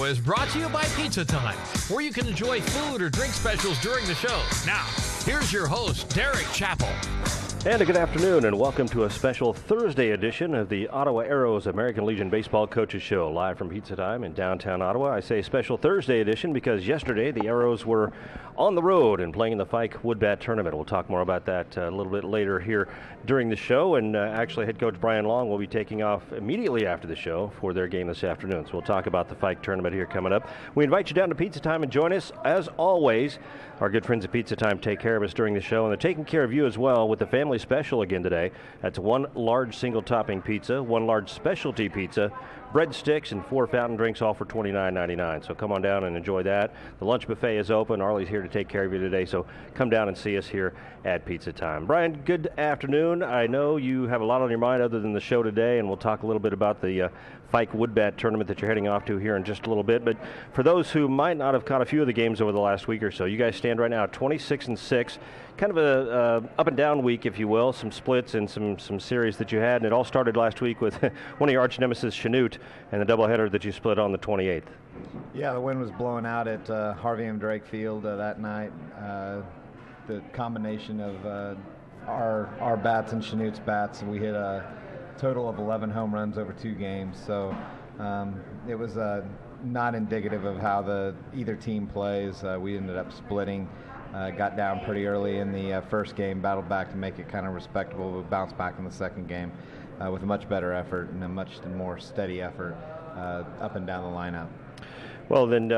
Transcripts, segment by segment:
Is brought to you by Pizza Time, where you can enjoy food or drink specials during the show. Now, here's your host, Derek Chappell. And a good afternoon, and welcome to a special Thursday edition of the Ottawa Arrows American Legion Baseball Coaches Show, live from Pizza Time in downtown Ottawa. I say special Thursday edition because yesterday the Arrows were on the road and playing in the Fike Woodbat Tournament. We'll talk more about that a little bit later here during the show, and actually head coach Brian Long will be taking off immediately after the show for their game this afternoon. So we'll talk about the Fike Tournament here coming up. We invite you down to Pizza Time and join us. As always, our good friends at Pizza Time take care of us during the show, and they're taking care of you as well with the family special again today. That's one large single topping pizza, one large specialty pizza, breadsticks, and 4 fountain drinks, all for $29.99. So come on down and enjoy that. The lunch buffet is open. Arlie's here to take care of you today, so come down and see us here at Pizza Time. Brian, good afternoon. I know you have a lot on your mind other than the show today, and we'll talk a little bit about the Fike Woodbat Tournament that you're heading off to here in just a little bit. But for those who might not have caught a few of the games over the last week or so, you guys stand right now at 26-6. Kind of a up and down week, if you will, some splits and some series that you had, and it all started last week with one of your arch nemesis, Chanute, and the doubleheader that you split on the 28th. Yeah, the wind was blowing out at Harvey M. Drake Field that night. The combination of our bats and Chanute's bats, we hit a total of 11 home runs over 2 games. So it was not indicative of how either team plays. We ended up splitting. Got down pretty early in the first game, battled back to make it kind of respectable. We bounced back in the second game with a much better effort and a much more steady effort up and down the lineup. Well, then,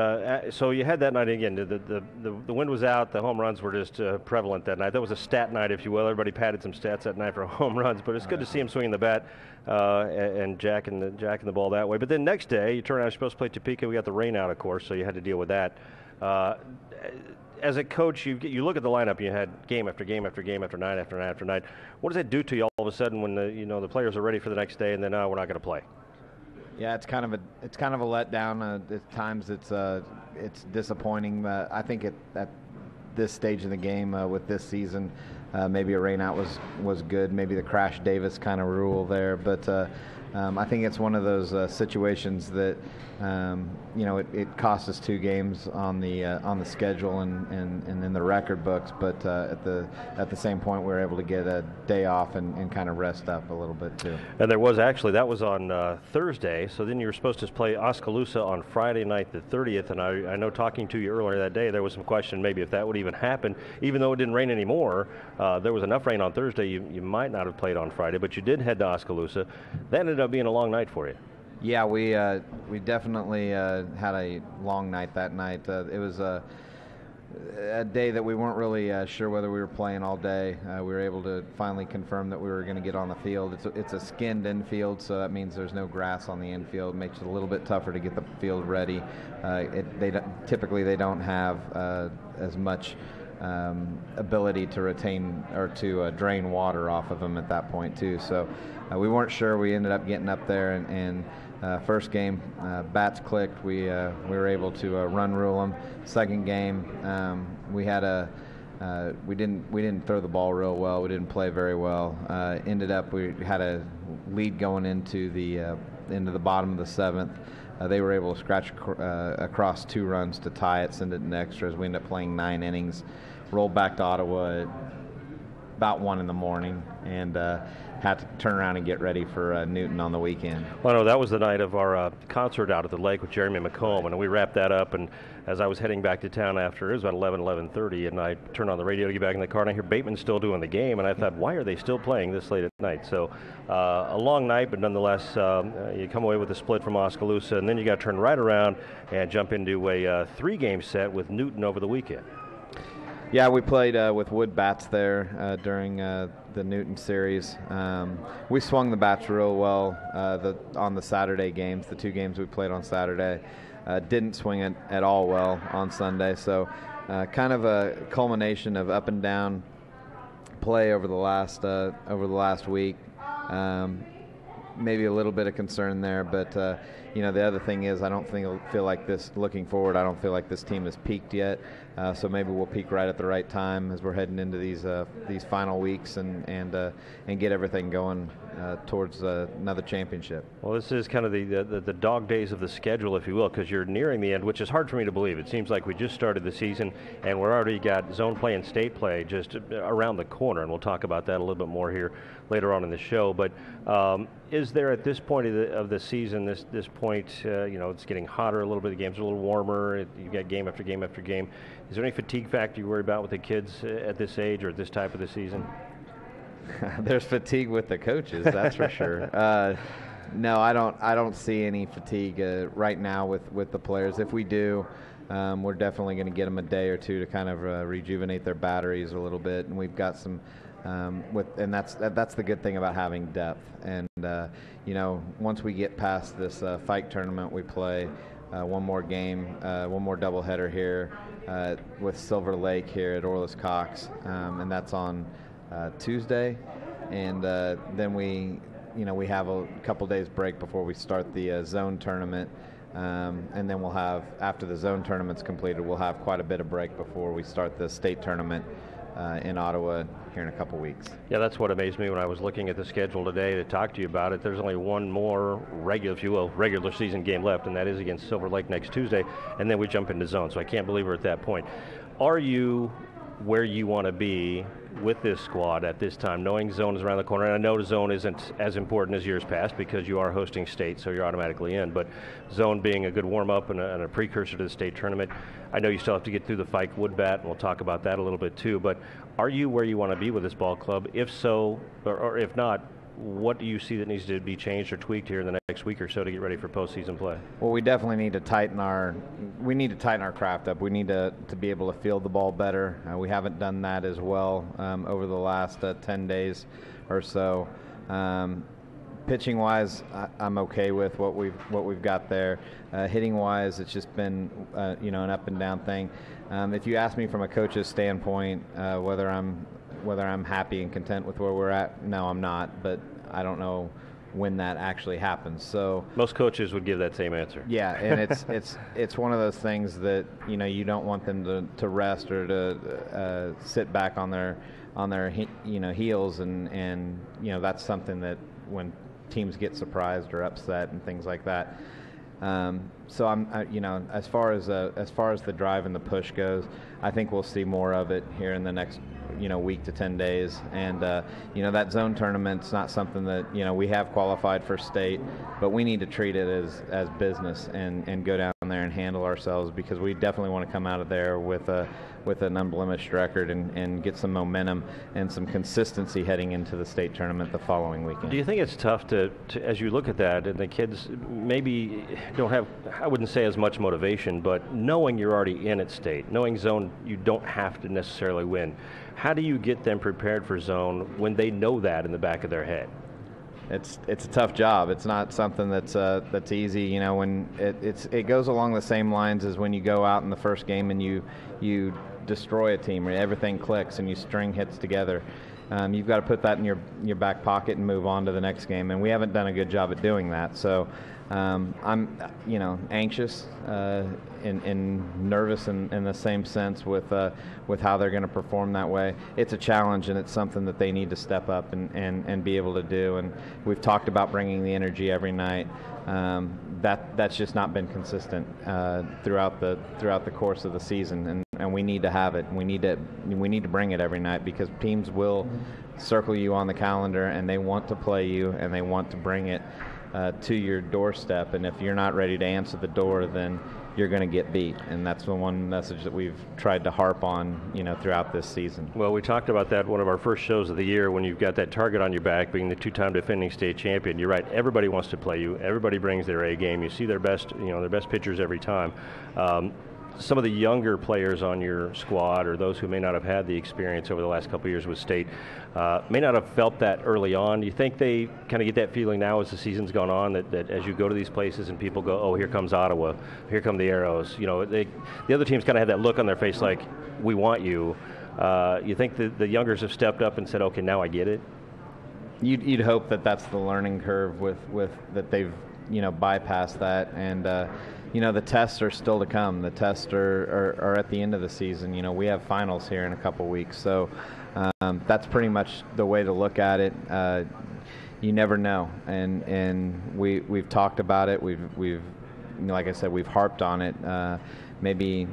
so you had that night again. The wind was out. The home runs were just prevalent that night. That was a stat night, if you will. Everybody padded some stats that night for home runs, but it's good to see him swinging the bat and jacking the ball that way. But then next day, you turn out you're supposed to play Topeka. We got the rain out, of course, so you had to deal with that. As a coach, you look at the lineup. You had game after game after game after night after night after night. What does that do to you all of a sudden when the players are ready for the next day and then we're not going to play? Yeah, it's kind of a letdown. At times it's disappointing. I think at this stage of the game with this season, maybe a rainout was good. Maybe the Crash Davis kind of rule there, but I think it's one of those situations that it cost us 2 games on the schedule and in the record books, but at the same point we were able to get a day off and kind of rest up a little bit too. And there was actually, that was on Thursday, so then you were supposed to play Oskaloosa on Friday night the 30th, and I know talking to you earlier that day there was some question maybe if that would even happen. Even though it didn't rain anymore, there was enough rain on Thursday you might not have played on Friday, but you did head to Oskaloosa. That ended up being a long night for you. Yeah, we definitely had a long night that night. It was a day that we weren't really sure whether we were playing all day. We were able to finally confirm that we were going to get on the field. It's a skinned infield, so that means there's no grass on the infield. Makes it a little bit tougher to get the field ready. Typically they don't have as much ability to retain or to drain water off of them at that point too. So we weren't sure. We ended up getting up there and first game, bats clicked. We were able to run rule them. Second game, we didn't throw the ball real well. We didn't play very well. Ended up we had a lead going into the bottom of the 7th. They were able to scratch across 2 runs to tie it, send it in extras. We ended up playing 9 innings, rolled back to Ottawa at about 1 in the morning, and had to turn around and get ready for Newton on the weekend. Well, no, that was the night of our concert out at the lake with Jeremy McComb, and we wrapped that up. And as I was heading back to town after, it was about 11:30, and I turned on the radio to get back in the car, and I hear Bateman still doing the game, and I thought, why are they still playing this late at night? So a long night, but nonetheless, you come away with a split from Oskaloosa, and then you got to turn right around and jump into a 3-game set with Newton over the weekend. Yeah, we played with wood bats there during the Newton series. We swung the bats real well on the Saturday games, the 2 games we played on Saturday. Didn't swing it at all well on Sunday, so kind of a culmination of up and down play over the last week. Maybe a little bit of concern there, but the other thing is I don't feel like this. Looking forward, I don't feel like this team has peaked yet. So maybe we'll peak right at the right time as we're heading into these final weeks and get everything going towards another championship. Well, this is kind of the dog days of the schedule, if you will, because you're nearing the end, which is hard for me to believe. It seems like we just started the season, and we're already got zone play and state play just around the corner, and we'll talk about that a little bit more here later on in the show. But is there, at this point of the season, this point, it's getting hotter a little bit, the game's a little warmer, you've got game after game after game. Is there any fatigue factor you worry about with the kids at this age or at this type of the season? There's fatigue with the coaches, that's for sure. No, I don't see any fatigue right now with the players. If we do, we're definitely going to get them a day or two to kind of rejuvenate their batteries a little bit, and we've got some. And that's the good thing about having depth. And once we get past this Fike tournament, we play one more game, one more doubleheader here with Silver Lake here at Orlis Cox, and that's on Tuesday, and then we have a couple days break before we start the zone tournament, and then we'll have, after the zone tournament's completed, we'll have quite a bit of break before we start the state tournament in Ottawa here in a couple weeks. Yeah, that's what amazed me when I was looking at the schedule today to talk to you about it. There's only one more regular season game left, and that is against Silver Lake next Tuesday, and then we jump into zone. So I can't believe we're at that point. Are you where you want to be with this squad at this time, knowing zone is around the corner? And I know zone isn't as important as years past because you are hosting state, so you're automatically in, but zone being a good warm-up and a precursor to the state tournament. I know you still have to get through the Fike Woodbat, and we'll talk about that a little bit too, but are you where you want to be with this ball club? If so, or if not, what do you see that needs to be changed or tweaked here in the next week or so to get ready for postseason play? Well, we definitely need to tighten our craft up. We need to be able to field the ball better. We haven't done that as well over the last 10 days or so. Pitching wise, I'm okay with what we've got there. Hitting wise, it's just been an up and down thing. If you ask me from a coach's standpoint, whether I'm happy and content with where we're at, no, I'm not. But I don't know when that actually happens. So most coaches would give that same answer. Yeah, and it's one of those things that you don't want them to rest or to sit back on their heels, and that's something that when teams get surprised or upset and things like that. So as far as the drive and the push goes, I think we'll see more of it here in the next week to 10 days. And that zone tournament's not something that we have qualified for state, but we need to treat it as business and go down there and handle ourselves, because we definitely want to come out of there with an unblemished record and get some momentum and some consistency heading into the state tournament the following weekend. Do you think it's tough to as you look at that, and the kids maybe don't have, I wouldn't say as much motivation, but knowing you're already in at state, knowing zone you don't have to necessarily win, how do you get them prepared for zone when they know that in the back of their head? It's a tough job. It's not something that's easy. When it goes along the same lines as when you go out in the first game and you destroy a team, or everything clicks and you string hits together. You've got to put that in your back pocket and move on to the next game, and we haven't done a good job at doing that. So I'm anxious and nervous in the same sense with how they're going to perform that way. It's a challenge, and it's something that they need to step up and be able to do. And we've talked about bringing the energy every night. That's just not been consistent throughout the course of the season, and we need to have it. We need to bring it every night, because teams will circle you on the calendar, and they want to play you, and they want to bring it to your doorstep. And if you're not ready to answer the door, then you're going to get beat. And that's the one message that we've tried to harp on, throughout this season. Well, we talked about that one of our first shows of the year, when you've got that target on your back, being the two-time defending state champion. You're right. Everybody wants to play you. Everybody brings their A game. You see their best pitchers every time. Some of the younger players on your squad, or those who may not have had the experience over the last couple of years with state, may not have felt that early on. Do you think they kind of get that feeling now as the season's gone on, that as you go to these places and people go, oh, here comes Ottawa, here come the Arrows, the other teams kind of have that look on their face like, we want you. You think the youngers have stepped up and said, okay, now I get it? You'd hope that that's the learning curve with that they've bypassed that, and the tests are still to come. The tests are at the end of the season. We have finals here in a couple weeks, so that's pretty much the way to look at it. you never know. And we've talked about it. We've like I said, we've harped on it. Maybe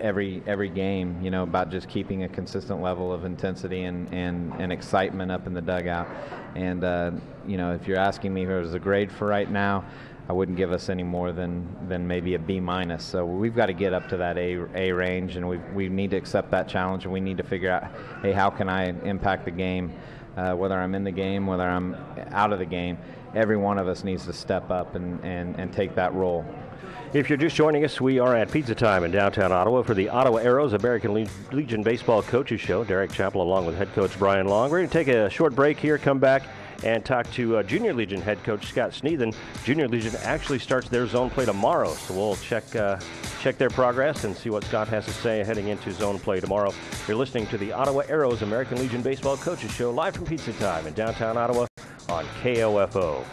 every game, about just keeping a consistent level of intensity and excitement up in the dugout. And if you're asking me if it was a grade for right now, I wouldn't give us any more than maybe a B-. So we've got to get up to that A range, and we need to accept that challenge, and we need to figure out, hey, how can I impact the game, whether I'm in the game, whether I'm out of the game. Every one of us needs to step up and take that role. If you're just joining us, we are at Pizza Time in downtown Ottawa for the Ottawa Arrows American Legion Baseball Coaches Show. Derek Chappell along with head coach Brian Long. We're going to take a short break here, come back, and talk to Junior Legion head coach Scott Sneathen. Junior Legion actually starts their zone play tomorrow, so we'll check their progress and see what Scott has to say heading into zone play tomorrow. You're listening to the Ottawa Arrows American Legion Baseball Coaches Show live from Pizza Time in downtown Ottawa on KOFO.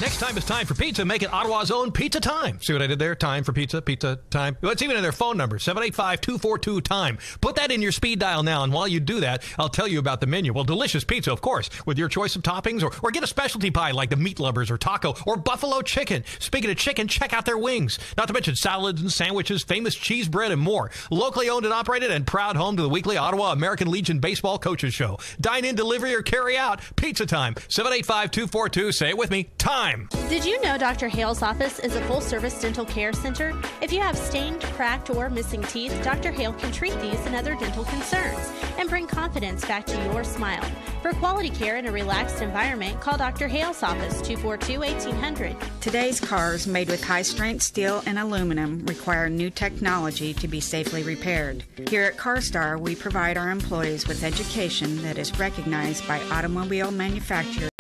Next time it's time for pizza. Make it Ottawa's own Pizza Time. See what I did there? Time for pizza, Pizza Time. Well, it's even in their phone number, 785-242-TIME. Put that in your speed dial now, and while you do that, I'll tell you about the menu. Well, delicious pizza, of course, with your choice of toppings, or get a specialty pie like the Meat Lovers or taco or buffalo chicken. Speaking of chicken, check out their wings. Not to mention salads and sandwiches, famous cheese bread, and more. Locally owned and operated and proud home to the weekly Ottawa American Legion Baseball Coaches Show. Dine in, delivery, or carry out. Pizza Time. 785-242, say it with me, TIME. Did you know Dr. Hale's office is a full-service dental care center? If you have stained, cracked, or missing teeth, Dr. Hale can treat these and other dental concerns and bring confidence back to your smile. For quality care in a relaxed environment, call Dr. Hale's office, 242-1800. Today's cars made with high-strength steel and aluminum require new technology to be safely repaired. Here at CarStar, we provide our employees with education that is recognized by automobile manufacturers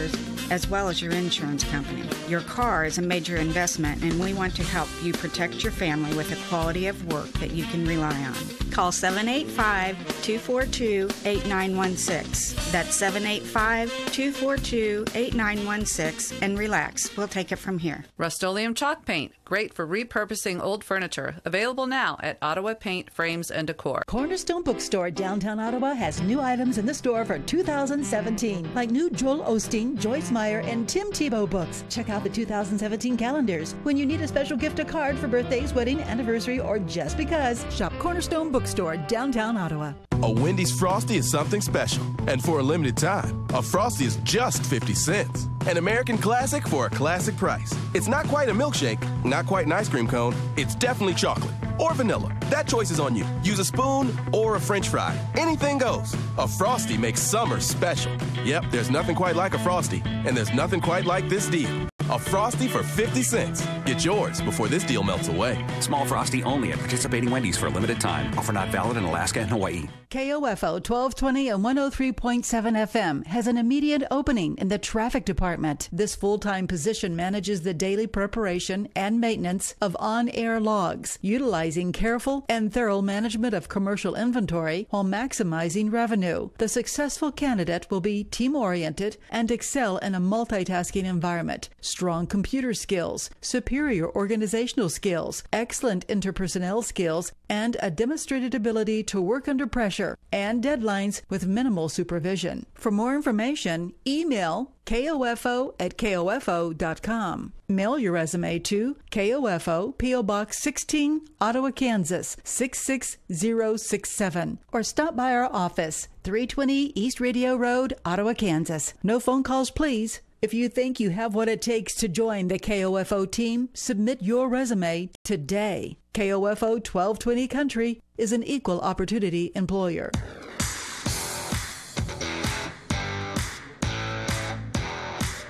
as well as your insurance company. Your car is a major investment, and we want to help you protect your family with a quality of work that you can rely on. Call 785-242-8916. That's 785-242-8916, and relax. We'll take it from here. Rust-Oleum chalk paint, great for repurposing old furniture. Available now at Ottawa Paint, Frames, and Decor. Cornerstone Bookstore downtown Ottawa has new items in the store for 2017, like new Joel Osteen, Joyce Meyer, and Tim Tebow books. Check out the 2017 calendars. When you need a special gift, a card for birthdays, wedding, anniversary, or just because, shop Cornerstone Bookstore downtown Ottawa. A Wendy's Frosty is something special, and for a limited time, a Frosty is just 50 cents. An American classic for a classic price. It's not quite a milkshake, not quite an ice cream cone, it's definitely chocolate or vanilla. That choice is on you. Use a spoon or a French fry. Anything goes. A Frosty makes summer special. Yep, there's nothing quite like a Frosty, and there's nothing quite like this deal. A Frosty for 50 cents. Get yours before this deal melts away. Small Frosty only at participating Wendy's for a limited time. Offer not valid in Alaska and Hawaii. KOFO 1220 and 103.7 FM has an immediate opening in the traffic department. This full-time position manages the daily preparation and maintenance of on-air logs, utilizing careful and thorough management of commercial inventory while maximizing revenue. The successful candidate will be team-oriented and excel in a multitasking environment. Strong computer skills, superior organizational skills, excellent interpersonnel skills, and a demonstrated ability to work under pressure and deadlines with minimal supervision. For more information, email KOFO@KOFO.com. Mail your resume to KOFO, P.O. Box 16, Ottawa, Kansas, 66067. Or stop by our office, 320 East Radio Road, Ottawa, Kansas. No phone calls, please. If you think you have what it takes to join the KOFO team, submit your resume today. KOFO 1220 Country is an equal opportunity employer.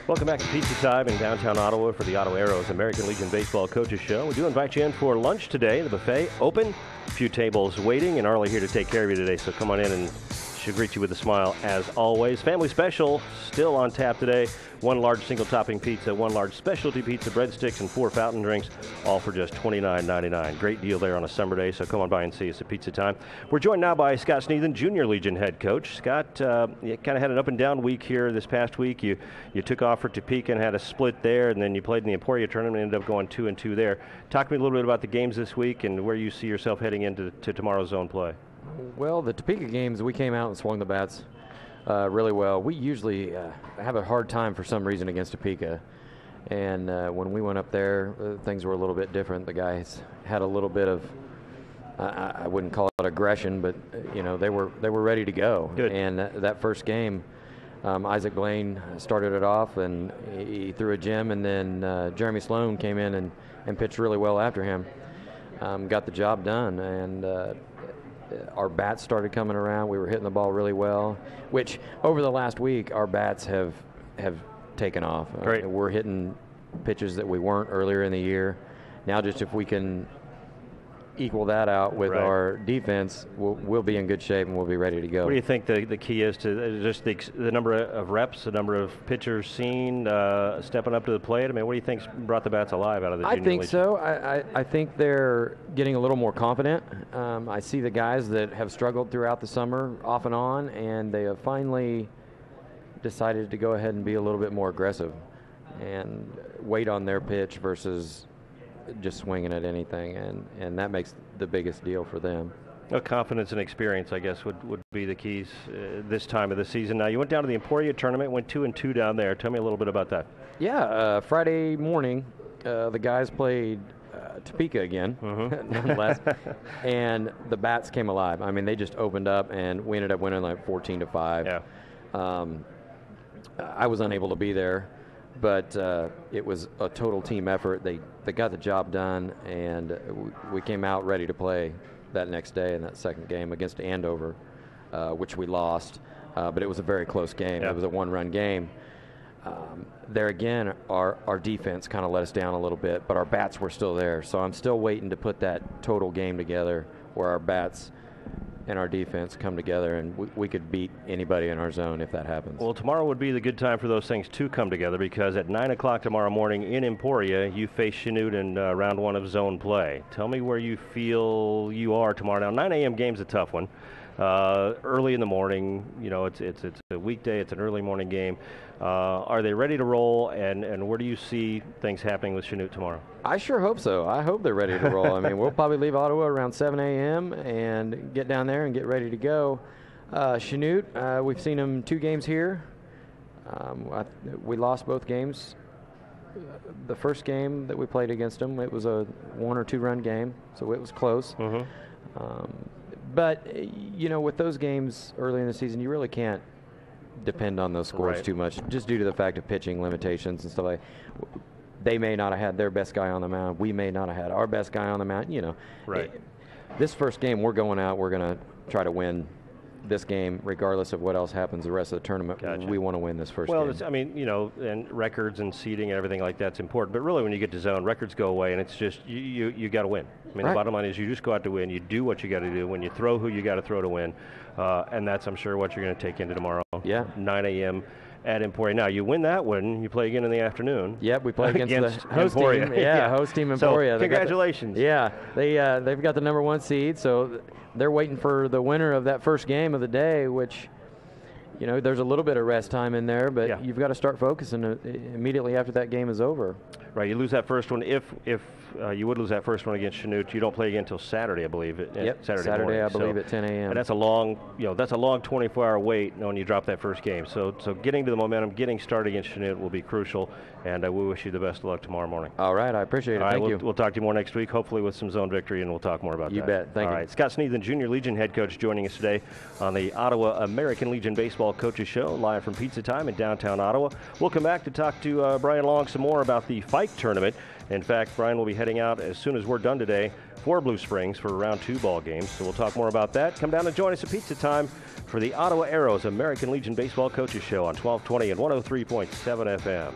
Welcome back to Pizza Time in downtown Ottawa for the Ottawa Arrows American Legion Baseball Coaches Show. We do invite you in for lunch today. The buffet open, a few tables waiting, and Arlie here to take care of you today. So come on in, and she'll greet you with a smile as always. Family special still on tap today. 1 large single topping pizza, 1 large specialty pizza, breadsticks, and 4 fountain drinks, all for just $29.99. Great deal there on a summer day, so come on by and see us at Pizza Time. We're joined now by Scott Sneathen, Junior Legion head coach. Scott, you kind of had an up and down week here this past week. You took off for Topeka and had a split there, and then you played in the Emporia tournament and ended up going 2-2 there. Talk to me a little bit about the games this week and where you see yourself heading into tomorrow's zone play. Well, the Topeka games, we came out and swung the bats. really well. We usually have a hard time for some reason against Topeka. And when we went up there, things were a little bit different. The guys had a little bit of, I wouldn't call it aggression, but they were ready to go. Good. And that first game, Isaac Blaine started it off, and he threw a gem, and then Jeremy Sloan came in and pitched really well after him. Got the job done, and our bats started coming around. We were hitting the ball really well, which over the last week our bats have taken off. Great. We're hitting pitches that we weren't earlier in the year. Now just if we can equal that out with our defense, we'll be in good shape and we'll be ready to go. What do you think the key is to just the number of reps, the number of pitchers seen, stepping up to the plate? I mean, what do you think's brought the bats alive out of the junior league? So. I think they're getting a little more confident. I see the guys that have struggled throughout the summer off and on, and they have finally decided to go ahead and be a little bit more aggressive and wait on their pitch versus just swinging at anything, and that makes the biggest deal for them. Well, confidence and experience, I guess, would be the keys this time of the season. Now, you went down to the Emporia tournament, went 2-2 down there. Tell me a little bit about that. Yeah, Friday morning, the guys played Topeka again, nonetheless, and the bats came alive. I mean, they just opened up, and we ended up winning like 14-5. Yeah. I was unable to be there, but it was a total team effort. They got the job done, and we came out ready to play that next day in that second game against Andover, which we lost, but it was a very close game. Yeah. It was a one-run game. There again, our defense kind of let us down a little bit, but our bats were still there. So I'm still waiting to put that total game together where our bats and our defense come together, and we could beat anybody in our zone if that happens. Well, tomorrow would be the good time for those things to come together, because at 9 o'clock tomorrow morning in Emporia, you face Chanute in round one of zone play. Tell me where you feel you are tomorrow. Now, 9 a.m. game's a tough one. Early in the morning, it's a weekday, it's an early morning game. Are they ready to roll, and where do you see things happening with Chanute tomorrow? I sure hope so. I hope they're ready to roll. I mean, we'll probably leave Ottawa around 7 a.m. and get down there and get ready to go. Chanute, we've seen them 2 games here. We lost both games. The first game that we played against them, it was a 1 or 2 run game, so it was close. But, with those games early in the season, you really can't depend on those scores too much, just due to the fact of pitching limitations and stuff like that. They may not have had their best guy on the mound. We may not have had our best guy on the mound. This first game, we're going out. We're going to try to win this game, regardless of what else happens the rest of the tournament. Gotcha. We want to win this first game. Well, I mean, and records and seeding and everything like that's important. But really, when you get to zone, records go away, and it's just you got to win. I mean, the bottom line is you just go out to win. You do what you got to do. When you throw who you got to throw to win, and that's, I'm sure, what you're going to take into tomorrow. Yeah. 9 a.m. at Emporia. Now, you win that one, you play again in the afternoon. Yep, we play against the host Emporia. team. Yeah, host team Emporia. So, congratulations. They've got the number 1 seed, so they're waiting for the winner of that first game of the day, which, there's a little bit of rest time in there, but you've got to start focusing immediately after that game is over. Right, you lose that first one. If you would lose that first one against Chanute, you don't play again until Saturday, I believe. Saturday morning. I believe, at 10 a.m. And that's a long, 24-hour wait when you drop that first game. So getting to the momentum, getting started against Chanute will be crucial, and we wish you the best of luck tomorrow morning. All right, I appreciate it. All right, Thank you. We'll talk to you more next week, hopefully with some zone victory, and we'll talk more about that. You bet. Thank you. All right, Scott Sneathen, Junior Legion head coach, joining us today on the Ottawa American Legion Baseball Coaches Show, live from Pizza Time in downtown Ottawa. We'll come back to talk to Brian Long some more about the Fike tournament. In fact, Brian will be heading out as soon as we're done today for Blue Springs for round 2 ball games. So we'll talk more about that. Come down and join us at Pizza Time for the Ottawa Arrows American Legion Baseball Coaches Show on 1220 and 103.7 FM.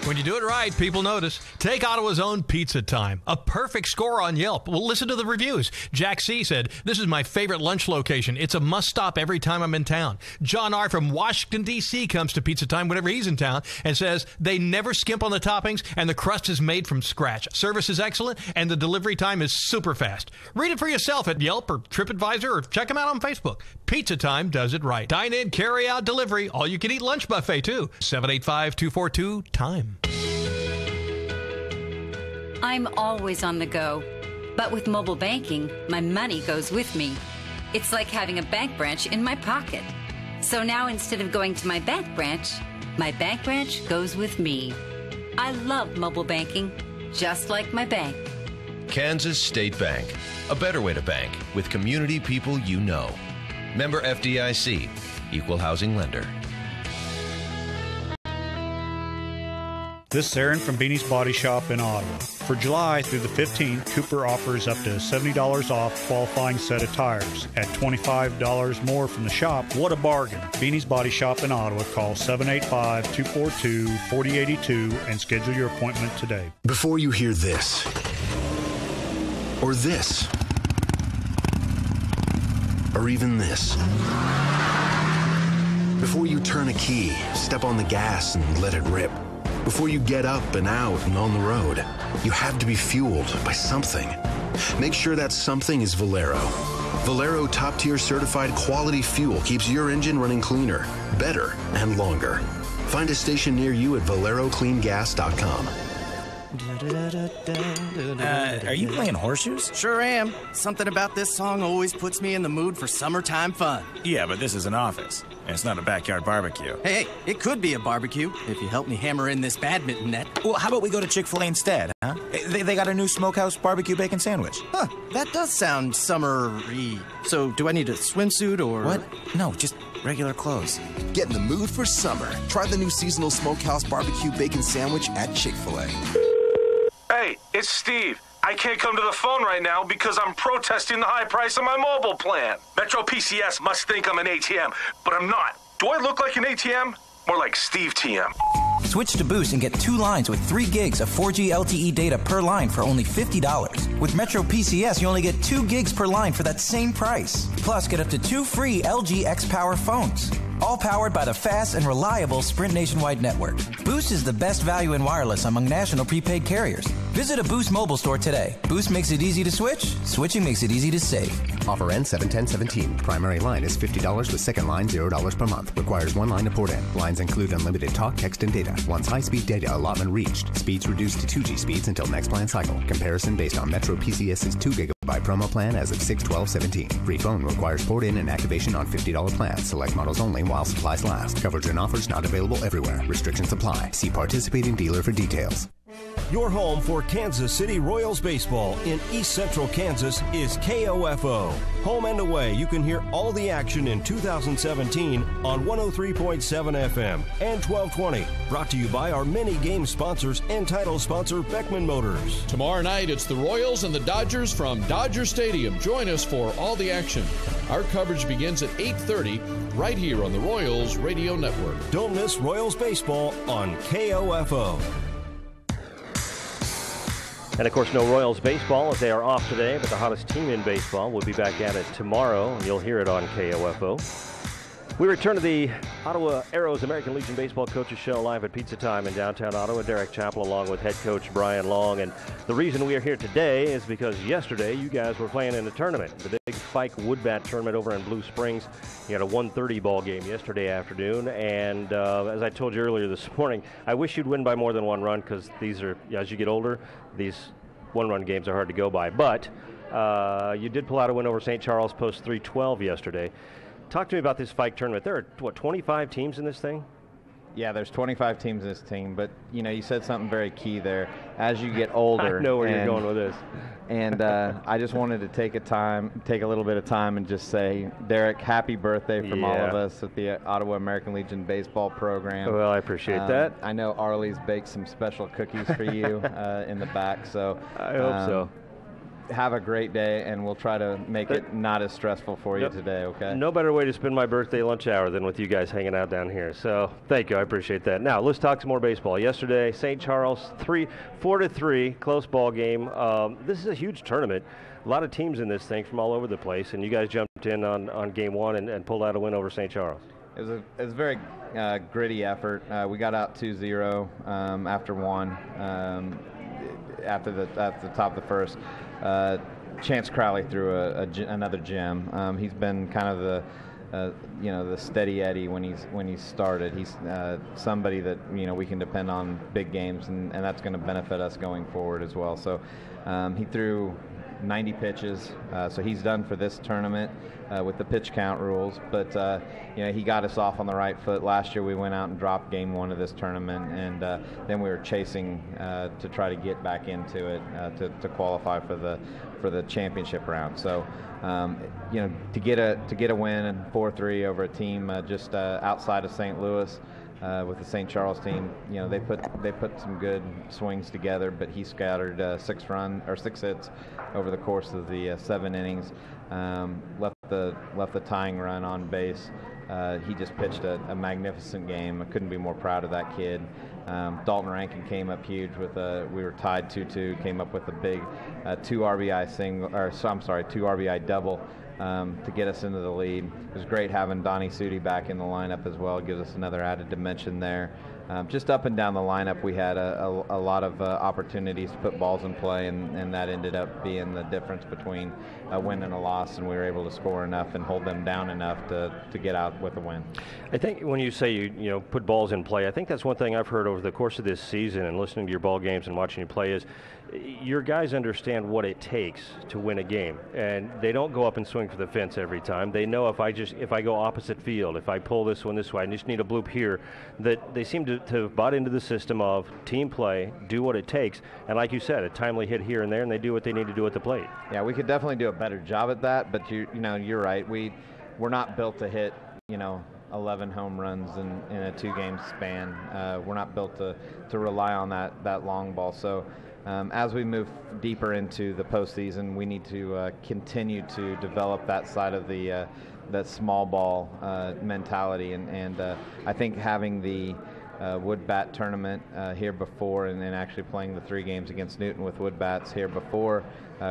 When you do it right, people notice. Take Ottawa's own Pizza Time. A perfect score on Yelp. Well, listen to the reviews. Jack C. said, "This is my favorite lunch location. It's a must-stop every time I'm in town." John R. from Washington, D.C. comes to Pizza Time whenever he's in town and says, "They never skimp on the toppings and the crust is made from scratch. Service is excellent and the delivery time is super fast." Read it for yourself at Yelp or TripAdvisor or check them out on Facebook. Pizza Time does it right. Dine in, carry out, delivery. All you can eat lunch buffet, too. 785-242-TIME. I'm always on the go. But with mobile banking, my money goes with me. It's like having a bank branch in my pocket. So now instead of going to my bank branch goes with me. I love mobile banking, just like my bank. Kansas State Bank, a better way to bank with community people you know. Member FDIC, Equal Housing Lender. This is Aaron from Beanie's Body Shop in Ottawa. For July through the 15th, Cooper offers up to $70 off qualifying set of tires. At $25 more from the shop, what a bargain. Beanie's Body Shop in Ottawa. Call 785-242-4082 and schedule your appointment today. Before you hear this, or this, or even this, before you turn a key, step on the gas and let it rip, before you get up and out and on the road, you have to be fueled by something. Make sure that something is Valero. Valero top-tier certified quality fuel keeps your engine running cleaner, better, and longer. Find a station near you at ValeroCleanGas.com. Are you playing horseshoes? Sure am. Something about this song always puts me in the mood for summertime fun. Yeah, but this is an office, and it's not a backyard barbecue. Hey, it could be a barbecue if you help me hammer in this badminton net. Well, how about we go to Chick-fil-A instead, huh? They got a new smokehouse barbecue bacon sandwich. Huh, that does sound summery. So do I need a swimsuit or... What? No, just regular clothes. Get in the mood for summer. Try the new seasonal smokehouse barbecue bacon sandwich at Chick-fil-A. Hey, it's Steve. I can't come to the phone right now because I'm protesting the high price of my mobile plan. Metro PCS must think I'm an ATM, but I'm not. Do I look like an ATM? More like Steve TM. Switch to Boost and get 2 lines with 3 gigs of 4G LTE data per line for only $50. With Metro PCS, you only get 2 gigs per line for that same price. Plus, get up to 2 free LG X-Power phones. All powered by the fast and reliable Sprint nationwide network. Boost is the best value in wireless among national prepaid carriers. Visit a Boost mobile store today. Boost makes it easy to switch. Switching makes it easy to save. Offer ends 7/10/17. Primary line is $50 with second line $0 per month. Requires 1 line to port in. Lines include unlimited talk, text, and data. Once high-speed data allotment reached. Speeds reduced to 2G speeds until next plan cycle. Comparison based on Metro PCS's 2 GB promo plan as of 6/12/17. Free phone requires port in and activation on $50 plans. Select models only while supplies last. Coverage and offers not available everywhere. Restrictions apply. See participating dealer for details. Your home for Kansas City Royals baseball in East Central Kansas is KOFO. Home and away, you can hear all the action in 2017 on 103.7 FM and 1220. Brought to you by our many game sponsors and title sponsor Beckman Motors. Tomorrow night, it's the Royals and the Dodgers from Dodger Stadium. Join us for all the action. Our coverage begins at 8:30 right here on the Royals Radio Network. Don't miss Royals baseball on KOFO. And, of course, no Royals baseball as they are off today, but the hottest team in baseball will be back at it tomorrow, and you'll hear it on KOFO. We return to the Ottawa Arrows American Legion Baseball Coaches Show live at Pizza Time in downtown Ottawa. Derek Chappell along with head coach Brian Long. And the reason we are here today is because yesterday you guys were playing in a tournament, the big Fike Woodbat tournament over in Blue Springs. You had a 1:30 ball game yesterday afternoon. And as I told you earlier this morning, I wish you'd win by more than 1 run because these are, as you get older, these 1-run games are hard to go by. But you did pull out a win over St. Charles Post 3-12 yesterday. Talk to me about this Fike tournament. There are, 25 teams in this thing? Yeah, there's 25 teams in this team, but, you said something very key there. As you get older. I know where you're going with this. And I just wanted to take a little bit of time and just say, Derek, happy birthday from all of us at the Ottawa American Legion Baseball Program. Well, I appreciate that. I know Arlie's baked some special cookies for you in the back, so I hope so. Have a great day, and we'll try to make it not as stressful for you today, okay? No better way to spend my birthday lunch hour than with you guys hanging out down here. So thank you. I appreciate that. Now, let's talk some more baseball. Yesterday, St. Charles, 4-3, close ball game. This is a huge tournament. A lot of teams in this thing from all over the place, and you guys jumped in on game 1 and pulled out a win over St. Charles. It was a very gritty effort. We got out 2-0 after 1. At the top of the first. Chance Crowley threw another gem. He's been kind of the steady Eddie when he's started. He's somebody that we can depend on big games, and that's going to benefit us going forward as well. So he threw 90 pitches, so he's done for this tournament with the pitch count rules. But he got us off on the right foot. Last year we went out and dropped game 1 of this tournament, and then we were chasing to try to get back into it to qualify for the championship round. So to get a win 4-3 over a team just outside of St. Louis. With the St. Charles team, they put some good swings together, but he scattered 6 hits over the course of the 7 innings. Left the tying run on base. He just pitched a magnificent game. I couldn't be more proud of that kid. Dalton Rankin came up huge with we were tied 2-2. Came up with a big 2 RBI double. To get us into the lead. It was great having Donnie Sudi back in the lineup as well. It gives us another added dimension there. Just up and down the lineup, we had a lot of opportunities to put balls in play, and that ended up being the difference between a win and a loss, and we were able to score enough and hold them down enough to get out with a win. I think when you say you put balls in play, I think that's one thing I've heard over the course of this season and listening to your ball games and watching you play is your guys understand what it takes to win a game, and they don't go up and swing for the fence every time. They know if I go opposite field, if I pull this one this way, I just need a bloop here, that they seem to have bought into the system of team play, do what it takes, and like you said, a timely hit here and there, and they do what they need to do at the plate. Yeah, we could definitely do a better job at that, but you're right. We're not built to hit 11 home runs in a 2-game span. We're not built to rely on that long ball. So as we move deeper into the postseason, we need to continue to develop that side of that small ball mentality. And I think having the wood bat tournament here before, and then actually playing the 3 games against Newton with wood bats here before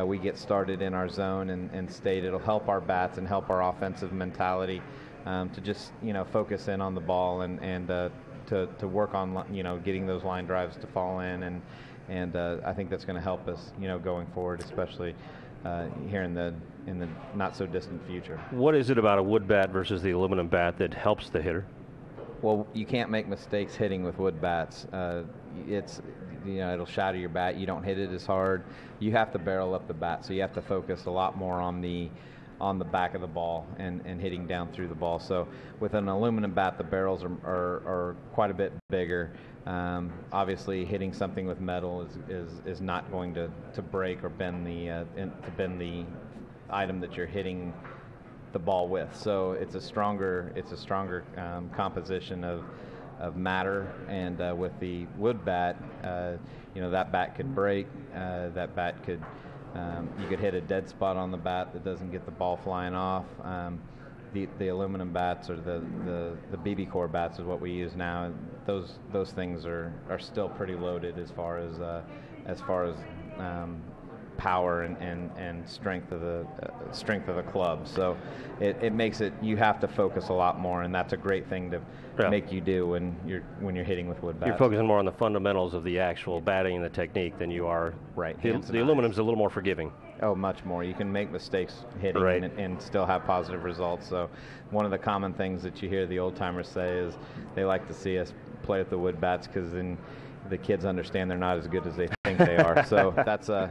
we get started in our zone and state, it'll help our bats and help our offensive mentality to just focus in on the ball and to work on getting those line drives to fall in, and I think that's going to help us going forward, especially here in the not so distant future. What is it about a wood bat versus the aluminum bat that helps the hitter? Well, you can't make mistakes hitting with wood bats. It'll shatter your bat. You don't hit it as hard. You have to barrel up the bat, so you have to focus a lot more on the back of the ball and hitting down through the ball. So with an aluminum bat, the barrels are quite a bit bigger. Obviously, hitting something with metal is not going to break or bend the item that you're hitting the ball with. So it's a stronger composition of matter, and with the wood bat, that bat could break. That bat could you could hit a dead spot on the bat that doesn't get the ball flying off. The aluminum bats, or the BB core bats is what we use now, and those things are still pretty loaded as far as power and strength of the club. So it makes it, you have to focus a lot more, and that's a great thing to make you do when you're hitting with wood bats. You're focusing more on the fundamentals of the actual batting and the technique than you are. Right. The aluminum's a little more forgiving. Oh, much more. You can make mistakes hitting and still have positive results. So one of the common things that you hear the old timers say is they like to see us play with the wood bats, because then the kids understand they're not as good as they think they are. So that's a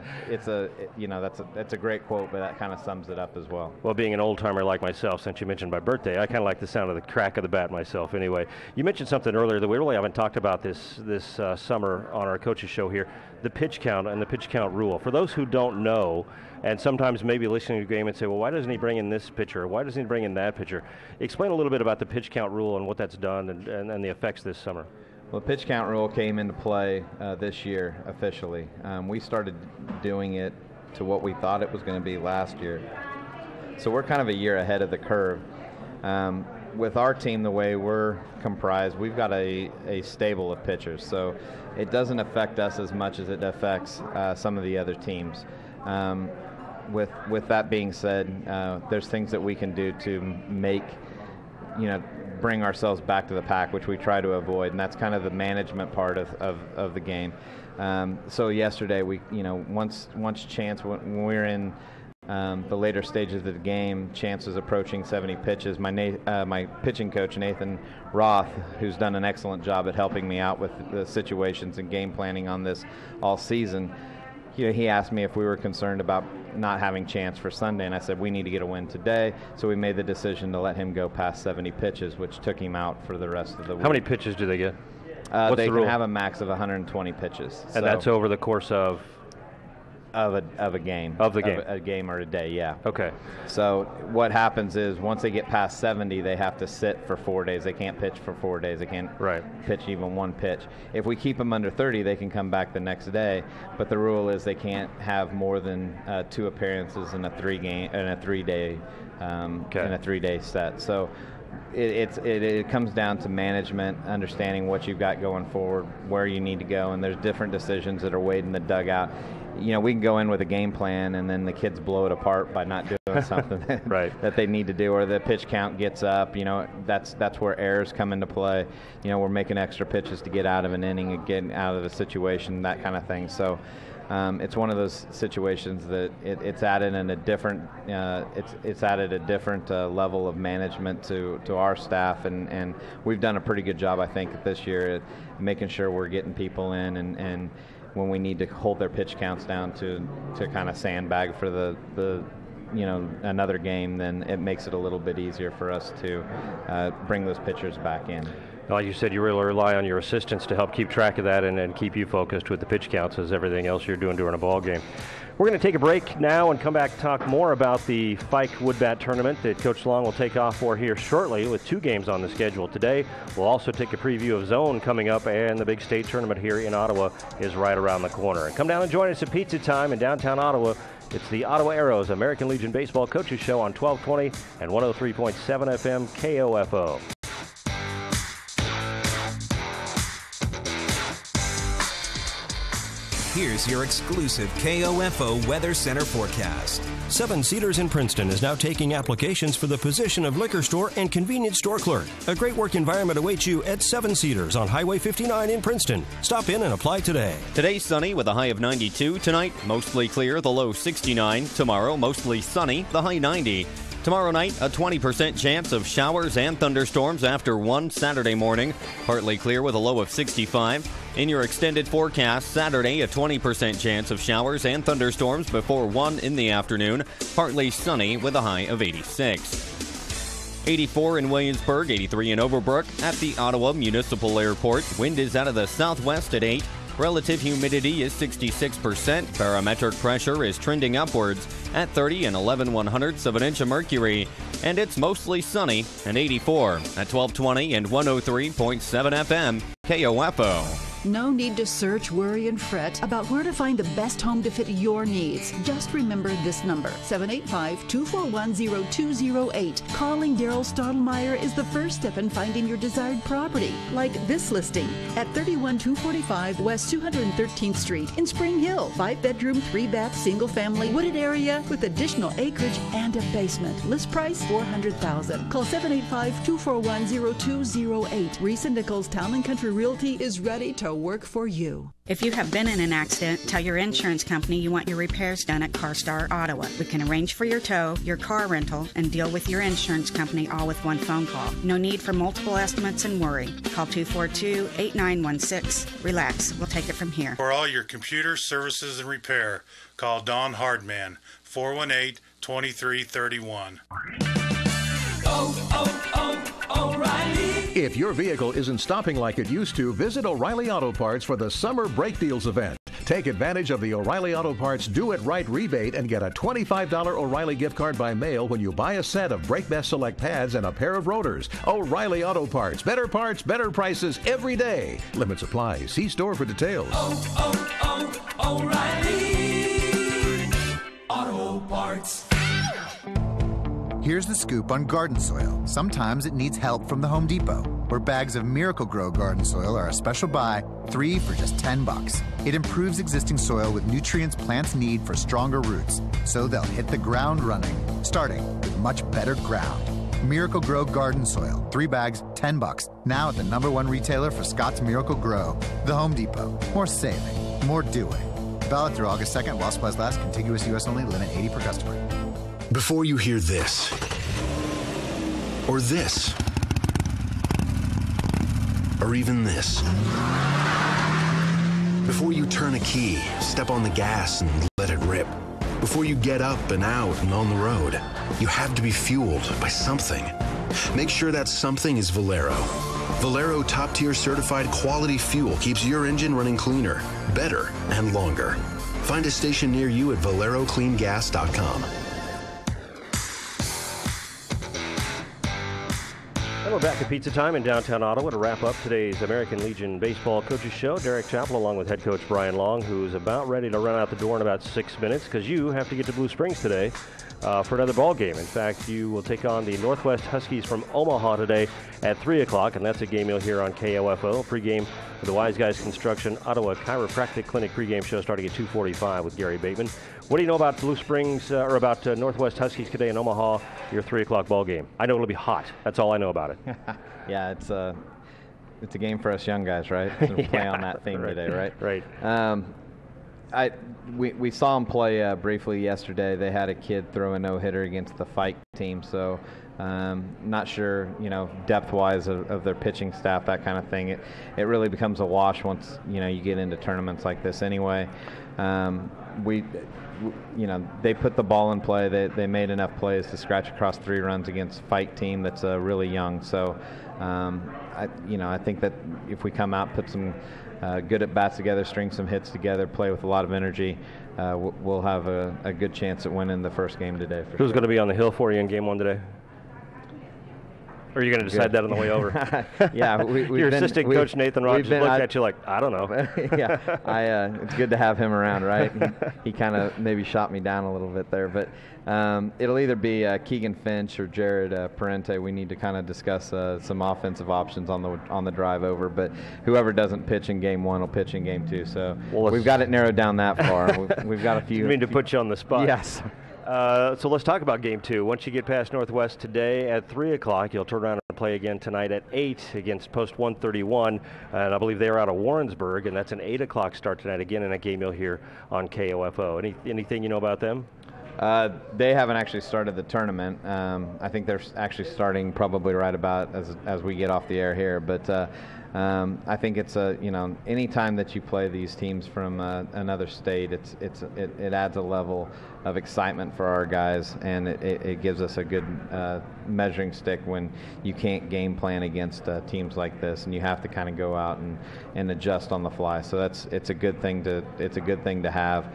great quote, but that kind of sums it up as well. Well, being an old timer like myself, since you mentioned my birthday, I kind of like the sound of the crack of the bat myself. Anyway, you mentioned something earlier that we really haven't talked about this summer on our coaches show here: the pitch count and the pitch count rule. For those who don't know, and sometimes maybe listening to the game and say, well, why doesn't he bring in this pitcher? Or why doesn't he bring in that pitcher? Explain a little bit about the pitch count rule and what that's done and the effects this summer. Well, the pitch count rule came into play this year officially. We started doing it to what we thought it was going to be last year. So we're kind of a year ahead of the curve. With our team, the way we're comprised, we've got a stable of pitchers. So it doesn't affect us as much as it affects some of the other teams. With that being said, there's things that we can do to make, bring ourselves back to the pack, which we try to avoid, and that's kind of the management part of the game. So yesterday, once Chance, when we were in the later stages of the game, Chance was approaching 70 pitches. My pitching coach, Nathan Roth, who's done an excellent job at helping me out with the situations and game planning on this all season, he asked me if we were concerned about not having chance for Sunday. And I said, we need to get a win today. So we made the decision to let him go past 70 pitches, which took him out for the rest of the week. How many pitches do they get? They can have a max of 120 pitches. And that's over the course of a game. Of the game. A game or a day, yeah. Okay. So what happens is once they get past 70, they have to sit for 4 days. They can't pitch for 4 days. They can't pitch even one pitch. If we keep them under 30, they can come back the next day. But the rule is they can't have more than 2 appearances in a 3-day set. So it comes down to management, understanding what you've got going forward, where you need to go, and there's different decisions that are weighed in the dugout. You know, we can go in with a game plan and then the kids blow it apart by not doing something that they need to do, or the pitch count gets up. You know, that's where errors come into play. You know, we're making extra pitches to get out of an inning and get out of a situation, that kind of thing. So it's one of those situations that it's added in a different it's added a different level of management to our staff, and we've done a pretty good job, I think, this year at making sure we're getting people in and when we need to hold their pitch counts down to kind of sandbag for the another game, then it makes it a little bit easier for us to bring those pitchers back in. Like you said, you really rely on your assistants to help keep track of that and keep you focused with the pitch counts as everything else you're doing during a ball game. We're going to take a break now and come back to talk more about the Fike Woodbat Tournament that Coach Long will take off for here shortly with 2 games on the schedule today. We'll also take a preview of Zone coming up, and the big state tournament here in Ottawa is right around the corner. And come down and join us at Pizza Time in downtown Ottawa. It's the Ottawa Arrows American Legion Baseball Coaches Show on 1220 and 103.7 FM KOFO. Here's your exclusive KOFO Weather Center forecast. Seven Cedars in Princeton is now taking applications for the position of liquor store and convenience store clerk. A great work environment awaits you at Seven Cedars on Highway 59 in Princeton. Stop in and apply today. Today sunny with a high of 92. Tonight mostly clear, the low 69. Tomorrow mostly sunny, the high 90. Tomorrow night, a 20% chance of showers and thunderstorms after 1 Saturday morning. Partly clear with a low of 65. In your extended forecast, Saturday, a 20% chance of showers and thunderstorms before 1 in the afternoon. Partly sunny with a high of 86. 84 in Williamsburg, 83 in Overbrook. At the Ottawa Municipal Airport, wind is out of the southwest at 8. Relative humidity is 66%. Barometric pressure is trending upwards at 30 and 11/100ths of an inch of mercury. And it's mostly sunny and 84 at 1220 and 103.7 FM KOFO. No need to search, worry, and fret about where to find the best home to fit your needs. Just remember this number, 785-241-0208. Calling Daryl Stottlemyre is the first step in finding your desired property, like this listing at 31245 West 213th Street in Spring Hill. 5-bedroom, 3-bath, single-family, wooded area with additional acreage and a basement. List price, $400,000. Call 785-241-0208. Reese & Nichols Town & Country Realty is ready to work for you. If you have been in an accident, tell your insurance company you want your repairs done at CarStar Ottawa. We can arrange for your tow, your car rental, and deal with your insurance company all with one phone call. No need for multiple estimates and worry. Call 242-8916. Relax. We'll take it from here. For all your computer services and repair, call Don Hardman, 418-2331. O'Reilly. If your vehicle isn't stopping like it used to, visit O'Reilly Auto Parts for the Summer Brake Deals event. Take advantage of the O'Reilly Auto Parts Do It Right rebate and get a $25 O'Reilly gift card by mail when you buy a set of Brake Best Select pads and a pair of rotors. O'Reilly Auto Parts. Better parts, better prices every day. Limits apply. See store for details. O'Reilly Auto Parts. Here's the scoop on garden soil. Sometimes it needs help from the Home Depot, where bags of Miracle-Gro garden soil are a special buy, 3 for just $10. It improves existing soil with nutrients plants need for stronger roots, so they'll hit the ground running, starting with much better ground. Miracle-Gro garden soil, 3 bags, $10. Now at the #1 retailer for Scott's Miracle-Gro, the Home Depot. More saving, more doing. Valid through August 2nd while supplies last. Contiguous U.S. only. Limit 80 per customer. Before you hear this, or this, or even this, before you turn a key, step on the gas, and let it rip, Before you get up and out and on the road, you have to be fueled by something. Make sure that something is Valero. Valero top-tier certified quality fuel keeps your engine running cleaner, better, and longer. Find a station near you at ValeroCleanGas.com. And we're back at Pizza Time in downtown Ottawa to wrap up today's American Legion Baseball Coaches Show. Derek Chappell along with head coach Brian Long, who's about ready to run out the door in about 6 minutes because you have to get to Blue Springs today for another ball game. In fact, you will take on the Northwest Huskies from Omaha today at 3 o'clock, and that's a game you'll hear on KOFO. Pregame for the Wise Guys Construction Ottawa Chiropractic Clinic pregame show starting at 2:45 with Gary Bateman. What do you know about Blue Springs, or about Northwest Huskies today in Omaha, your 3 o'clock ball game? I know it'll be hot. That's all I know about it. Yeah, it's a game for us young guys, right? To play on that theme today, right? Right. We saw them play briefly yesterday. They had a kid throw a no-hitter against the Fike team, so not sure, depth-wise of their pitching staff, that kind of thing. It really becomes a wash once, you get into tournaments like this anyway. They put the ball in play. They made enough plays to scratch across 3 runs against Fike team that's really young. So, I think that if we come out, put some good at-bats together, string some hits together, play with a lot of energy, we'll have a good chance at winning the first game today. Who's going to be on the hill for you in Game 1 today? Or are you going to decide that on the way over? Yeah, your assistant coach Nathan Rogers looked at you like, I don't know. Yeah, it's good to have him around, right? He kind of maybe shot me down a little bit there, but it'll either be Keegan Finch or Jared Parente. We need to kind of discuss some offensive options on the drive over, but whoever doesn't pitch in Game 1 will pitch in Game 2. So we've got it narrowed down that far. We've got a few. You mean to put you on the spot? Yes. So let's talk about Game 2. Once you get past Northwest today at 3 o'clock, you'll turn around and play again tonight at 8 against Post 131. And I believe they're out of Warrensburg, and that's an 8 o'clock start tonight again in a game you'll hear on KOFO. Anything you know about them? They haven't actually started the tournament. I think they're actually starting probably right about as we get off the air here. But I think it's any time that you play these teams from another state, it adds a level of excitement for our guys, and it gives us a good measuring stick when you can't game plan against teams like this, and you have to kind of go out and adjust on the fly. So it's a good thing to have.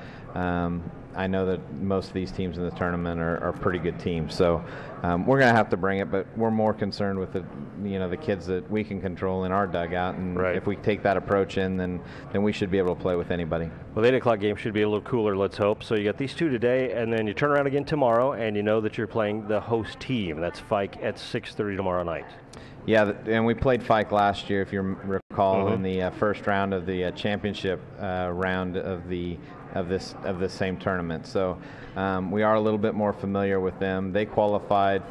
I know that most of these teams in the tournament are pretty good teams, so we're going to have to bring it. But we're more concerned with the kids that we can control in our dugout, and if we take that approach then we should be able to play with anybody. Well, the 8 o'clock game should be a little cooler, let's hope. So you got these 2 today, and then you turn around again tomorrow, and you know that you're playing the host team. That's Fike at 6:30 tomorrow night. Yeah, and we played Fike last year, if you recall, in the first round of the championship round of this same tournament. So we are a little bit more familiar with them. They qualified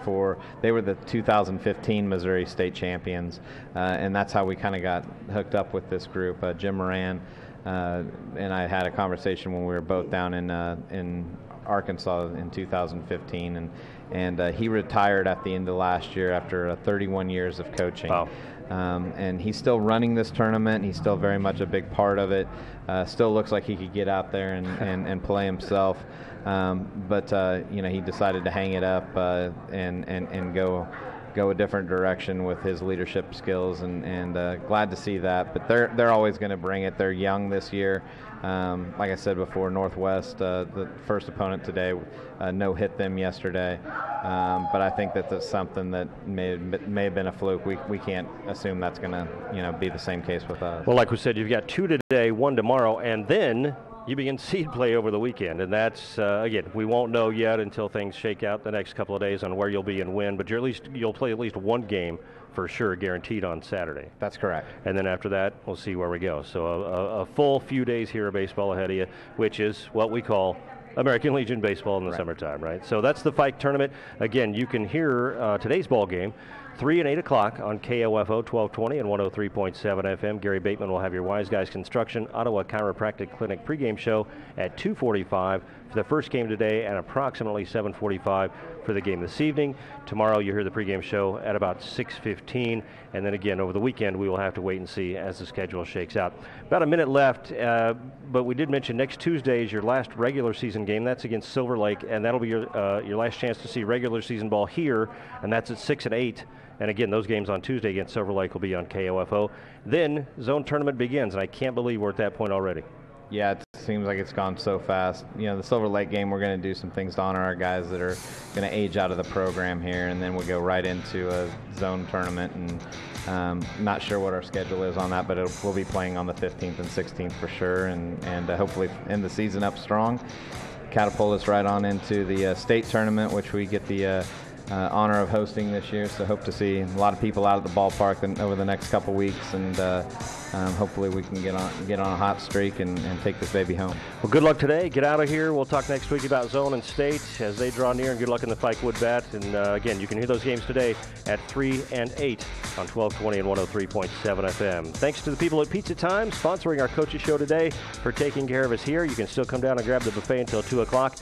they were the 2015 Missouri State champions, and that's how we kind of got hooked up with this group. Jim Moran and I had a conversation when we were both down in Arkansas in 2015, and he retired at the end of last year after 31 years of coaching. Wow. And he's still running this tournament. He's still very much a big part of it. Still looks like he could get out there and play himself. But he decided to hang it up and go a different direction with his leadership skills, and glad to see that. But they're always going to bring it. They're young this year. Like I said before, Northwest, the first opponent today, no hit them yesterday. But I think that's something that may have been a fluke. We can't assume that's going to be the same case with us. Well, like we said, you've got 2 today, 1 tomorrow, and then you begin seed play over the weekend. And that's, again, we won't know yet until things shake out the next couple of days on where you'll be and when, but you'll play at least 1 game for sure, guaranteed on Saturday. That's correct. And then after that, we'll see where we go. So a full few days here of baseball ahead of you, which is what we call American Legion baseball in the summertime, right? So that's the Fike tournament. Again, you can hear today's ball game 3 and 8 o'clock on KOFO 1220 and 103.7 FM. Gary Bateman will have your Wise Guys Construction Ottawa Chiropractic Clinic pregame show at 2:45, for the first game today and approximately 7:45 for the game this evening. Tomorrow you hear the pregame show at about 6:15, and then again over the weekend we will have to wait and see as the schedule shakes out. About a minute left, but we did mention next Tuesday is your last regular season game. That's against Silver Lake, and that'll be your last chance to see regular season ball here, and that's at 6 and 8. And again, those games on Tuesday against Silver Lake will be on KOFO. Then zone tournament begins, and I can't believe we're at that point already. Yeah, it seems like it's gone so fast. You know, the Silver Lake game, we're going to do some things to honor our guys that are going to age out of the program here, and then we'll go right into a zone tournament. And not sure what our schedule is on that, but we'll be playing on the 15th and 16th for sure, and hopefully end the season up strong. Catapult us right on into the state tournament, which we get the honor of hosting this year. So hope to see a lot of people out at the ballpark over the next couple weeks, and hopefully we can get on a hot streak and take this baby home. Well, good luck today. Get out of here. We'll talk next week about zone and state as they draw near, and good luck in the Pike Wood Bat. And again, you can hear those games today at 3 and 8 on 1220 and 103.7 FM. Thanks to the people at Pizza Time sponsoring our coaches show today for taking care of us here. You can still come down and grab the buffet until 2 o'clock.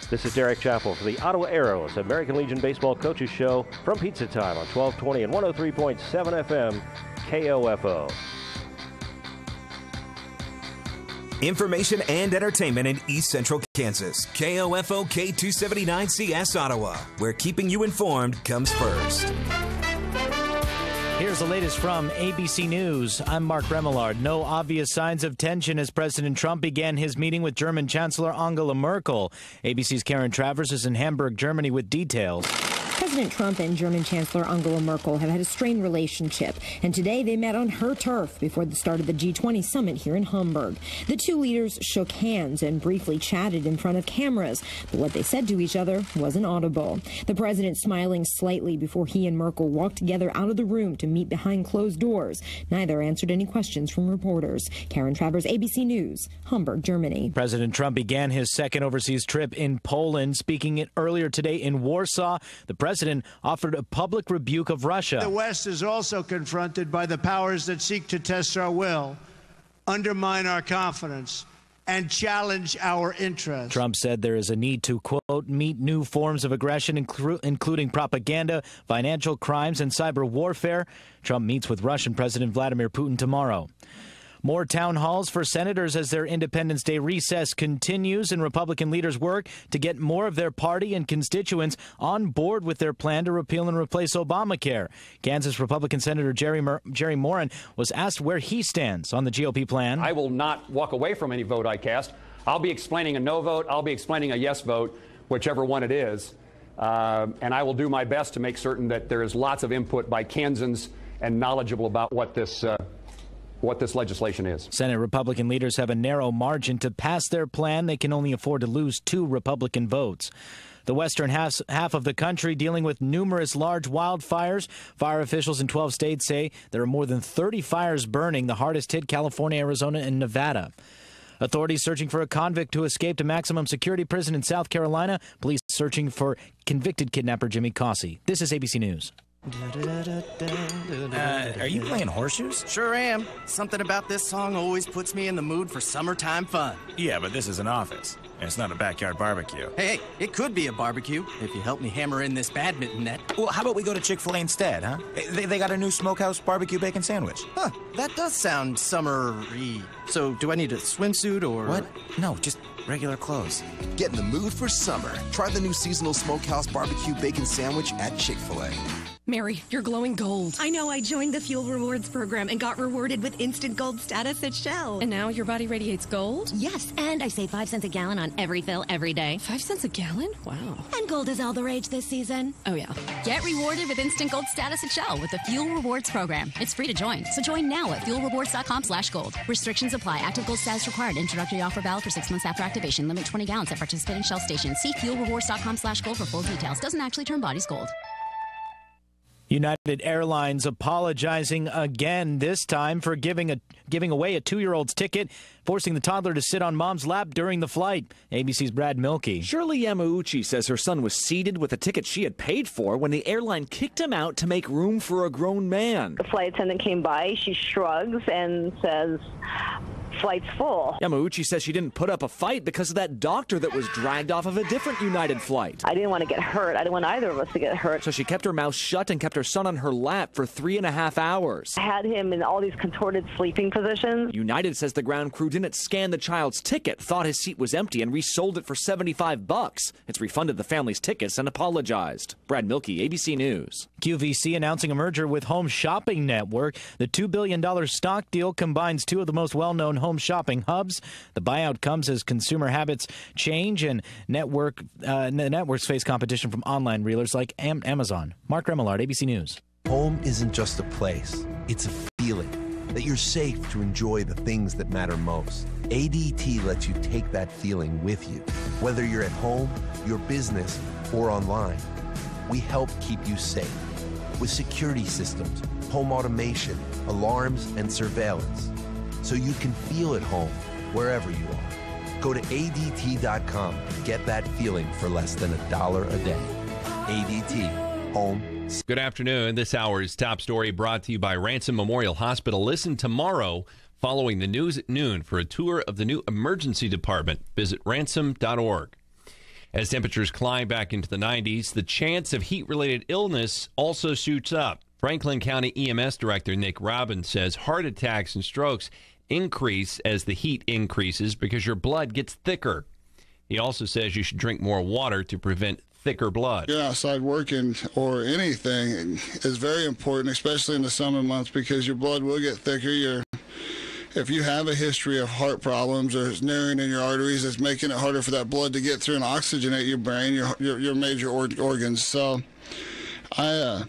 This is Derek Chappell for the Ottawa Arrows American Legion Baseball Coaches Show from Pizza Time on 1220 and 103.7 FM, KOFO. Information and entertainment in East Central Kansas. KOFO K279CS Ottawa, where keeping you informed comes first. Here's the latest from ABC News. I'm Mark Remillard. No obvious signs of tension as President Trump began his meeting with German Chancellor Angela Merkel. ABC's Karen Travers is in Hamburg, Germany with details. President Trump and German Chancellor Angela Merkel have had a strained relationship, and today they met on her turf before the start of the G20 summit here in Hamburg. The two leaders shook hands and briefly chatted in front of cameras, but what they said to each other wasn't audible. The president smiling slightly before he and Merkel walked together out of the room to meet behind closed doors. Neither answered any questions from reporters. Karen Travers, ABC News, Hamburg, Germany. President Trump began his second overseas trip in Poland. Speaking it earlier today in Warsaw, the president offered a public rebuke of Russia. The West is also confronted by the powers that seek to test our will, undermine our confidence, and challenge our interests. Trump said there is a need to, quote, meet new forms of aggression, including propaganda, financial crimes, and cyber warfare. Trump meets with Russian President Vladimir Putin tomorrow. More town halls for senators as their Independence Day recess continues, and Republican leaders work to get more of their party and constituents on board with their plan to repeal and replace Obamacare. Kansas Republican Senator Jerry Moran was asked where he stands on the GOP plan. I will not walk away from any vote I cast. I'll be explaining a no vote. I'll be explaining a yes vote, whichever one it is. And I will do my best to make certain that there is lots of input by Kansans and knowledgeable about what this legislation is. Senate Republican leaders have a narrow margin to pass their plan. They can only afford to lose 2 Republican votes. The western half of the country dealing with numerous large wildfires. Fire officials in 12 states say there are more than 30 fires burning, the hardest hit California, Arizona, and Nevada. Authorities searching for a convict who escaped a maximum security prison in South Carolina. Police searching for convicted kidnapper Jimmy Cossey. This is ABC News. Are you playing horseshoes? Sure am. Something about this song always puts me in the mood for summertime fun. Yeah, but this is an office, and it's not a backyard barbecue. Hey, it could be a barbecue if you help me hammer in this badminton net. Well, how about we go to Chick-fil-A instead, huh? They got a new smokehouse barbecue bacon sandwich. Huh, that does sound summery. So do I need a swimsuit or... What? No, just regular clothes. Get in the mood for summer. Try the new seasonal smokehouse barbecue bacon sandwich at Chick-fil-A. Mary, you're glowing gold. I know. I joined the Fuel Rewards program and got rewarded with instant gold status at Shell. And now your body radiates gold? Yes, and I save 5 cents a gallon on every fill every day. 5 cents a gallon? Wow. And gold is all the rage this season. Oh, yeah. Get rewarded with instant gold status at Shell with the Fuel Rewards program. It's free to join, so join now at fuelrewards.com/gold. Restrictions apply. Active gold status required. Introductory offer valid for 6 months after activation. Limit 20 gallons at participating Shell stations. See fuelrewards.com/gold for full details. Doesn't actually turn bodies gold. United Airlines apologizing again, this time for giving away a 2-year-old's ticket, forcing the toddler to sit on mom's lap during the flight. ABC's Brad Milkey. Shirley Yamauchi says her son was seated with a ticket she had paid for when the airline kicked him out to make room for a grown man. The flight attendant came by. She shrugs and says, flight's full. Yamauchi says she didn't put up a fight because of that doctor that was dragged off of a different United flight. I didn't want to get hurt. I didn't want either of us to get hurt. So she kept her mouth shut and kept her son on her lap for 3.5 hours. I had him in all these contorted sleeping positions. United says the ground crew didn't scan the child's ticket, thought his seat was empty, and resold it for $75. It's refunded the family's tickets and apologized. Brad Milkey, ABC News. QVC announcing a merger with Home Shopping Network. The $2 billion stock deal combines two of the most well-known home shopping hubs. The buyout comes as consumer habits change and networks face competition from online retailers like Amazon. Mark Remillard, ABC News. Home isn't just a place, it's a feeling that you're safe to enjoy the things that matter most. ADT lets you take that feeling with you, whether you're at home, your business, or online. We help keep you safe with security systems, home automation, alarms, and surveillance, so you can feel at home wherever you are. Go to ADT.com to get that feeling for less than $1 a day. ADT, home. Good afternoon. This hour's top story brought to you by Ransom Memorial Hospital. Listen tomorrow following the news at noon for a tour of the new emergency department. Visit ransom.org. As temperatures climb back into the 90s, the chance of heat-related illness also shoots up. Franklin County EMS Director Nick Robbins says heart attacks and strokes increase as the heat increases because your blood gets thicker. He also says you should drink more water to prevent thicker blood. You're outside working or anything is very important, especially in the summer months, because your blood will get thicker. If you have a history of heart problems or it's narrowing in your arteries, it's making it harder for that blood to get through and oxygenate your brain, your major organs. So I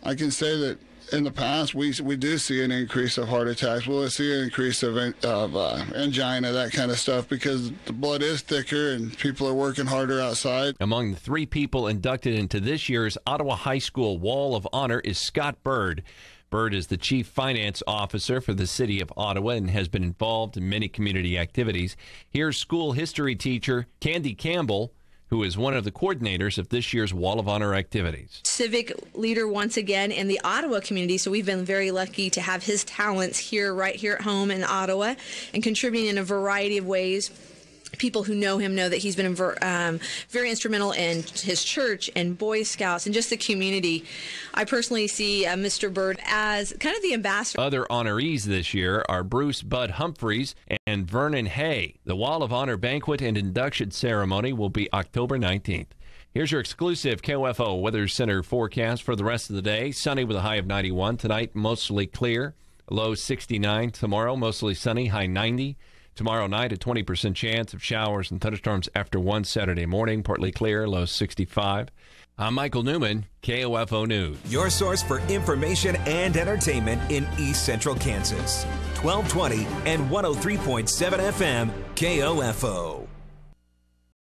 can say that in the past, we do see an increase of heart attacks. We'll see an increase of angina, that kind of stuff, because the blood is thicker and people are working harder outside. Among the 3 people inducted into this year's Ottawa High School Wall of Honor is Scott Bird. Bird is the Chief Finance Officer for the City of Ottawa and has been involved in many community activities. Here's school history teacher Candy Campbell, who is one of the coordinators of this year's Wall of Honor activities. Civic leader once again in the Ottawa community, so we've been very lucky to have his talents right here at home in Ottawa and contributing in a variety of ways. People who know him know that he's been very instrumental in his church and Boy Scouts and just the community. I personally see Mr. Bird as kind of the ambassador. Other honorees this year are Bruce Bud Humphreys and Vernon Hay. The Wall of Honor banquet and induction ceremony will be October 19th. Here's your exclusive KOFO Weather Center forecast for the rest of the day. Sunny with a high of 91. Tonight, mostly clear. Low 69. Tomorrow, mostly sunny. High 90. Tomorrow night, a 20% chance of showers and thunderstorms after 1 Saturday morning. Partly clear, low 65. I'm Michael Newman, KOFO News. Your source for information and entertainment in East Central Kansas. 1220 and 103.7 FM, KOFO.